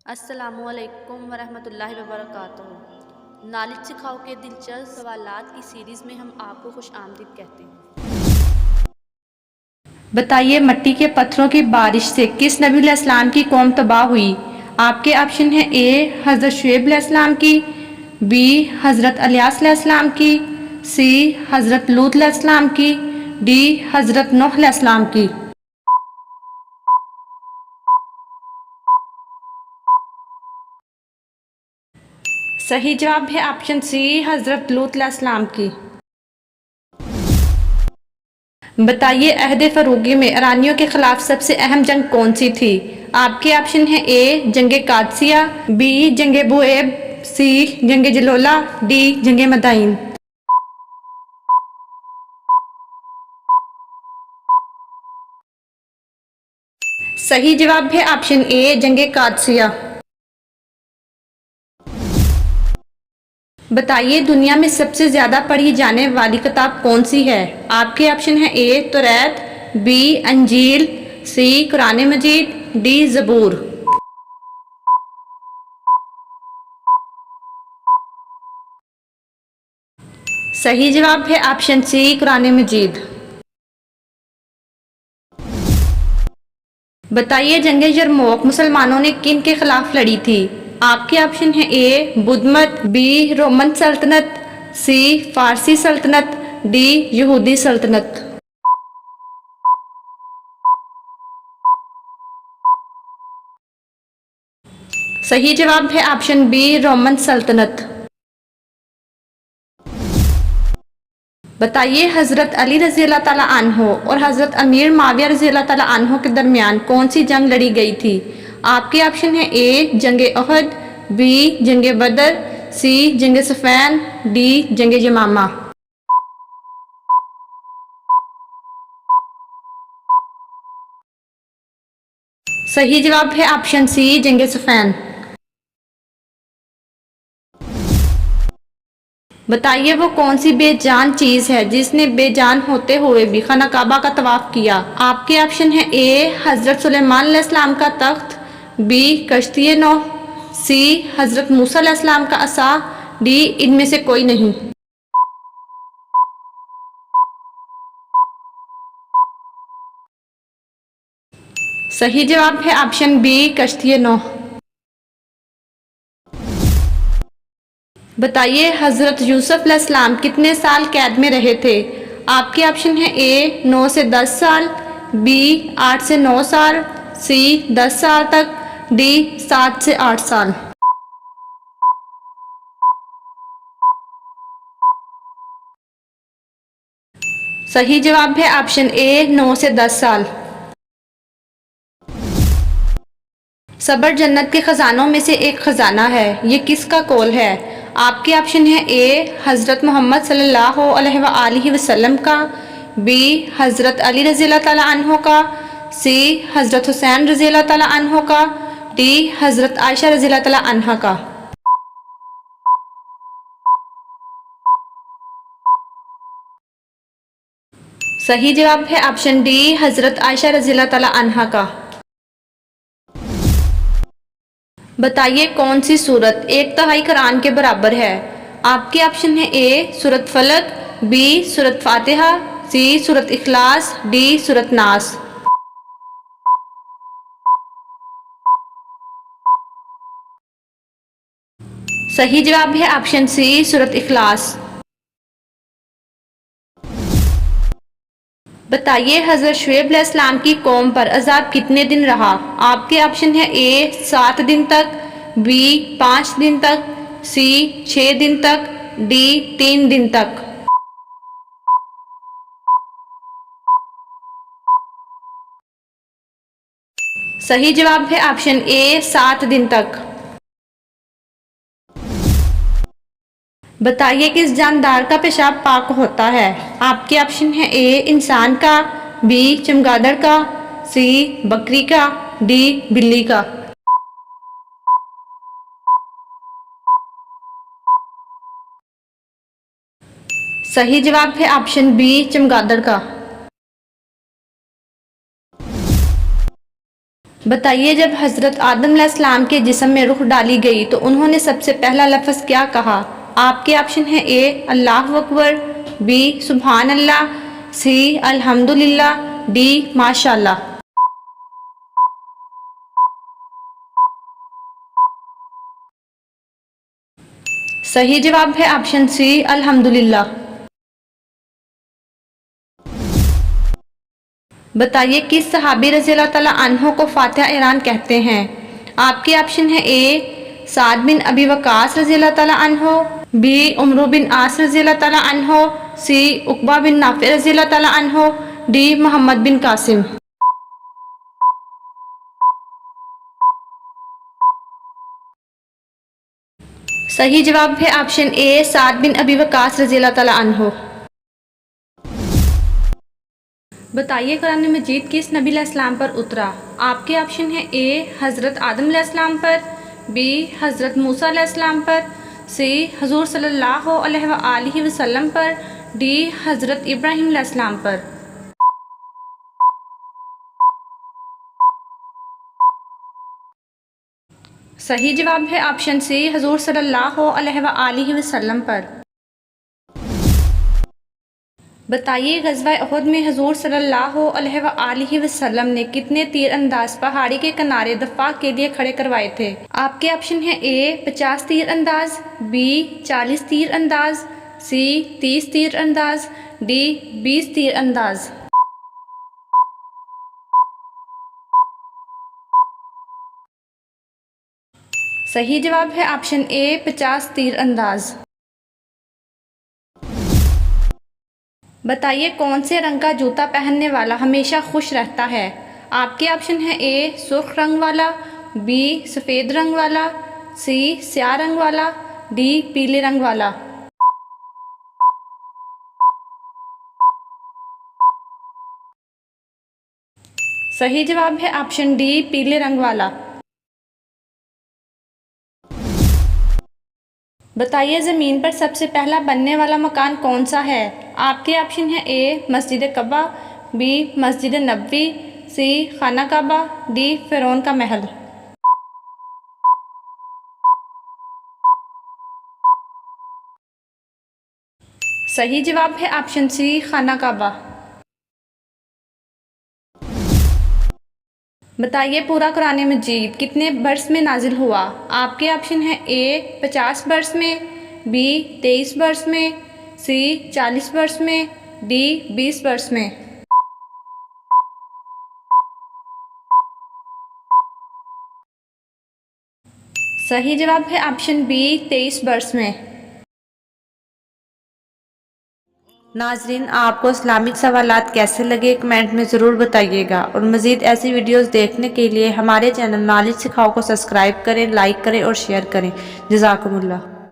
अस्सलामुअलैकुम वरहमतुल्लाहि वबरकातुहू। नॉलेज सिखाओ के दिलचस्प सवालात की सीरीज़ में हम आपको खुश आमदीद कहते हैं। बताइए, मिट्टी के पत्थरों की बारिश से किस नबी अलैहिस्सलाम की कौम तबाह हुई? आपके ऑप्शन है ए हज़रत शुएब अलैहिस्सलाम की, बी हज़रत इलियास अलैहिस्सलाम की, सी हज़रत लूत अलैहिस्सलाम की, डी हज़रत नूह अलैहिस्सलाम की। सही जवाब है ऑप्शन सी हज़रत लूत अलैहिस्सलाम की। बताइए, अहद फ़रूगी में ईरानियों के खिलाफ सबसे अहम जंग कौन सी थी? आपके ऑप्शन है ए जंग कादसिया, बी जंग बुएब, सी जंग जलोला, डी जंग मदाइन। सही जवाब है ऑप्शन ए जंग कादसिया। बताइए, दुनिया में सबसे ज्यादा पढ़ी जाने वाली किताब कौन सी है? आपके ऑप्शन है ए तौरात, बी अंजील, सी कुरान मजीद, डी ज़बूर। सही जवाब है ऑप्शन सी कुरान मजीद। बताइए, जंग यरमूक मुसलमानों ने किन के खिलाफ लड़ी थी? आपके ऑप्शन है ए बुद्ध मत, बी रोमन सल्तनत, सी फारसी सल्तनत, डी यहूदी सल्तनत। सही जवाब है ऑप्शन बी रोमन सल्तनत। बताइए, हज़रत अली रज़ी अल्लाह ताला अन्हो और हज़रत अमीर माविया रज़ी अल्लाह ताला अन्हो के दरमियान कौन सी जंग लड़ी गई थी? आपके ऑप्शन है ए जंग अहद, बी जंग बदर, सी जंग सफ़ैन, डी जंग यमामा। सही जवाब है ऑप्शन सी जंग सफ़ैन। बताइए, वो कौन सी बेजान चीज़ है जिसने बेजान होते हुए भी खाना काबा का तवाफ किया? आपके ऑप्शन है ए हज़रत सुलेमान अलैहिस्सलाम का तख्त, बी कश्ती नूह, सी हज़रत मूसा अलैहिस्सलाम का असा, डी इनमें से कोई नहीं। सही जवाब है ऑप्शन बी कश्ती नूह। बताइए, हज़रत यूसुफ अलैहिस्सलाम कितने साल कैद में रहे थे? आपके ऑप्शन है ए 9 से 10 साल, बी 8 से 9 साल, सी 10 साल तक, डी 7 से 8 साल। सही जवाब है ऑप्शन ए 9 से 10 साल। सबर जन्नत के खजानों में से एक खजाना है, ये किसका कौल है? आपके ऑप्शन है ए हज़रत मोहम्मद सल्लल्लाहु अलैहि वसल्लम का, बी हज़रत अली रज़ी अल्लाह ताला अन्हो का, सी हज़रत हुसैन रज़ी अल्लाह ताला अन्हो का, डी हज़रत आयशा रज़ी अल्लाह ताला अन्हा का। सही जवाब है ऑप्शन डी हज़रत आयशा रज़ी अल्लाह ताला अन्हा का। बताइए, कौन सी सूरत एक तिहाई कुरान के बराबर है? आपके ऑप्शन है ए सूरत फलक, बी सूरत फातिहा, सी सूरत इखलास, डी सूरत नास। सही जवाब है ऑप्शन सी सूरत इखलास। बताइए, हज़रत शुएब अलैहिस्सलाम की कौम पर अजाब कितने दिन रहा? आपके ऑप्शन है ए 7 दिन तक, बी 5 दिन तक, सी 6 दिन तक, डी 3 दिन तक। सही जवाब है ऑप्शन ए 7 दिन तक। बताइए, किस जानदार का पेशाब पाक होता है? आपके ऑप्शन है ए इंसान का, बी चमगादड़ का, सी बकरी का, डी बिल्ली का। सही जवाब है ऑप्शन बी चमगादड़ का। बताइए, जब हज़रत आदम अलैहिस्सलाम के जिस्म में रूह डाली गई तो उन्होंने सबसे पहला लफ्ज़ क्या कहा? आपके ऑप्शन है ए अल्लाहु अकबर, बी सुभान अल्लाह, सी अल्हम्दुलिल्लाह, डी माशाअल्लाह। सही जवाब है ऑप्शन सी अल्हम्दुलिल्लाह। बताइए, किस सहाबी रज़ियल्लाहु तआला अन्हु को फातिहा ईरान कहते हैं? आपके ऑप्शन है ए साद बिन अबी वक़ास रज़ियल्लाहु तआला अन्हु, बी उमर बिन आस रज़ियल्लाहु तआला अन्हु, सी उक़बा बिन नाफ़िअ रज़ियल्लाहु तआला अन्हु, डी मोहम्मद बिन कासिम। सही जवाब है ऑप्शन ए साद बिन अबी वक़ास रज़ियल्लाहु तआला अन्हु। बताइए, कुरान मजीद किस नबी अलैहिस्सलाम पर उतरा? आपके ऑप्शन है ए हज़रत आदम अलैहिस्सलाम पर, बी हज़रत मूसा अलैहिस्सलाम पर, सी हुज़ूर सल्लल्लाहु अलैहि वसल्लम पर, डी हज़रत इब्राहीम अलैहिस्सलाम पर। सही जवाब है ऑप्शन सी हुज़ूर सल्लल्लाहु अलैहि वसल्लम पर। बताइए, ग़ज़वा उहद में हुज़ूर सल्लल्लाहु अलैहि वसल्लम ने कितने तीर अंदाज पहाड़ी के किनारे दफ़ा के लिए खड़े करवाए थे? आपके ऑप्शन है ए 50 तीर अंदाज, बी 40 तीर अंदाज, सी 30 तीर अंदाज, डी 20 तीर अंदाज। सही जवाब है ऑप्शन ए 50 तीर अंदाज। बताइए, कौन से रंग का जूता पहनने वाला हमेशा खुश रहता है? आपके ऑप्शन है ए सुर्ख रंग वाला, बी सफ़ेद रंग वाला, सी स्याह रंग वाला, डी पीले रंग वाला। सही जवाब है ऑप्शन डी पीले रंग वाला। बताइए, ज़मीन पर सबसे पहला बनने वाला मकान कौन सा है? आपके ऑप्शन है ए मस्जिद कबा, बी मस्जिद नबवी, सी खाना काबा, डी फ़िरौन का महल। सही जवाब है ऑप्शन सी खाना काबा। बताइए, पूरा कुरान मजीद कितने बरस में नाजिल हुआ? आपके ऑप्शन है ए 50 बरस में, बी 23 बरस में, सी 40 बरस में, डी 20 बरस में। सही जवाब है ऑप्शन बी 23 बरस में। नाजरीन, आपको इस्लामिक सवालात कैसे लगे कमेंट में ज़रूर बताइएगा और मज़ीद ऐसी वीडियोस देखने के लिए हमारे चैनल नॉलेज सिखाओ को सब्सक्राइब करें, लाइक करें और शेयर करें। जज़ाकुमुल्लाह।